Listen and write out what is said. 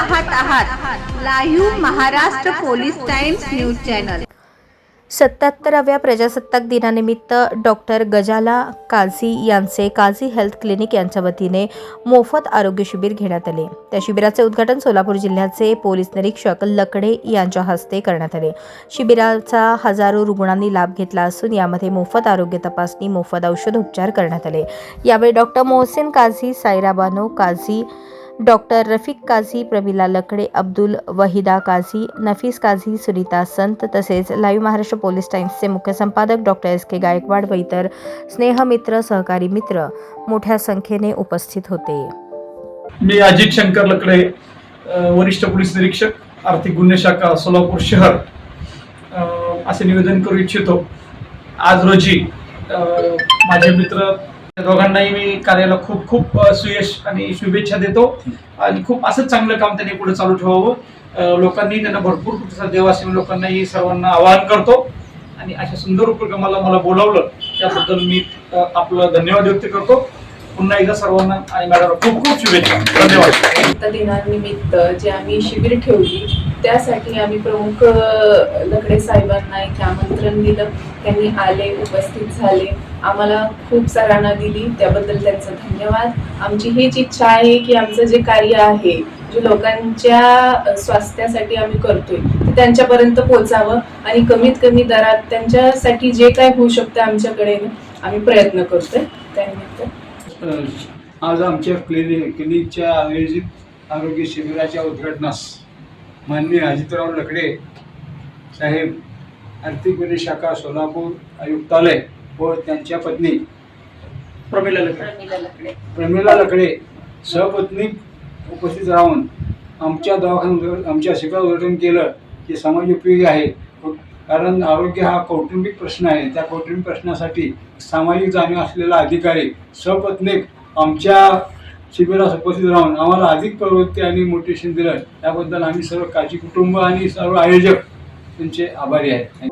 पाहत आहात live Maharashtra police times news channel. 77व्या प्रजासत्ताक दिनानिमित्त डॉक्टर गजाला काझी यांचे काझी हेल्थ क्लिनिक यांच्या वतीने मोफत आरोग्य शिबिर घेण्यात आले। त्या शिबिराचे उद्घाटन सोलापूर जिल्ह्याचे पोलीस निरीक्षक लकडे यांच्या हस्ते करण्यात आले। शिबिराचा हजारो रुग्णांनी लाभ घेतला असून यामध्ये मोफत आरोग्य तपासणी, मोफत औषध उपचार करण्यात आले। यावेळी डॉक्टर मोहसिन काझी, सायरा बानो काझी, डॉक्टर रफिक काझी, प्रमिला लकडे, अब्दुल वहिदा काझी, नफीस काझी, सुनीता संत तसेच लाईव्ह महाराष्ट्र पोलीस टाइम्सचे मुख्य संपादक डॉक्टर एस.के. गायकवाड व इतर स्नेहमित्र, सहकारी मित्र मोठ्या संख्येने उपस्थित होते। मी अजित शंकर लकडे, वरिष्ठ पोलीस निरीक्षक, आर्थिक गुन्हे शाखा, सोलापूर शहर असे निवेदन करू इच्छितो। आज रोजी माझे मित्र दोघांनाही मी कार्याला खूप खूप सुयश आणि शुभेच्छा देतो आणि खूप असंच चांगलं काम त्यांनी पुढे चालू ठेवावं। लोकांनी त्यांना भरपूर प्रतिसाद द्यावा असे मी लोकांनाही सर्वांना आवाहन करतो आणि अशा सुंदर उपक्रमाला मला बोलावलं त्याबद्दल मी आपलं धन्यवाद व्यक्त करतो। पुन्हा एकदा सर्वांना आणि मॅडमला खूप खूप शुभेच्छा, धन्यवाद। दिनानिमित्त जे आम्ही शिबिर ठेवली त्यासाठी आम्ही प्रमुख लकडे साहेबांना इथे आमंत्रण दिलं। त्यांनी आले, उपस्थित झाले, आम्हाला खूप सराहना दिली, त्याबद्दल त्यांचं धन्यवाद। आमची हीच इच्छा आहे की आमचं जे कार्य आहे, जे लोकांच्या स्वास्थ्यासाठी आम्ही करतोय ते त्यांच्यापर्यंत पोहोचावं आणि कमीत कमी दरात त्यांच्यासाठी जे काय होऊ शकतं आमच्याकडे आम्ही प्रयत्न करतोय। त्यानिमित्त आज आमच्या क्लिनिकच्या आयोजित आरोग्य शिबिराच्या उद्घाटनास माननीय अजितराव लकडे साहेब, आर्थिक गुन्हे शाखा, सोलापूर आयुक्तालय व त्यांच्या पत्नी प्रमिला लकडे सहपत्नी उपस्थित राहून आमच्या दवाखान्यात आमच्या शिबिरात उद्घाटन केलं की समाज उपयोगी आहे। कारण आरोग्य हा कौटुंबिक प्रश्न आहे। त्या कौटुंबिक प्रश्नासाठी सामाजिक जाणीव असलेला अधिकारी सहपत्नीक आमच्या शिबिरात उपस्थित राहून आम्हाला अधिक प्रवृत्ती आणि मोटिवेशन दिलं। त्याबद्दल आम्ही सर्व काझी कुटुंब आणि सर्व आयोजक त्यांचे आभारी आहेत।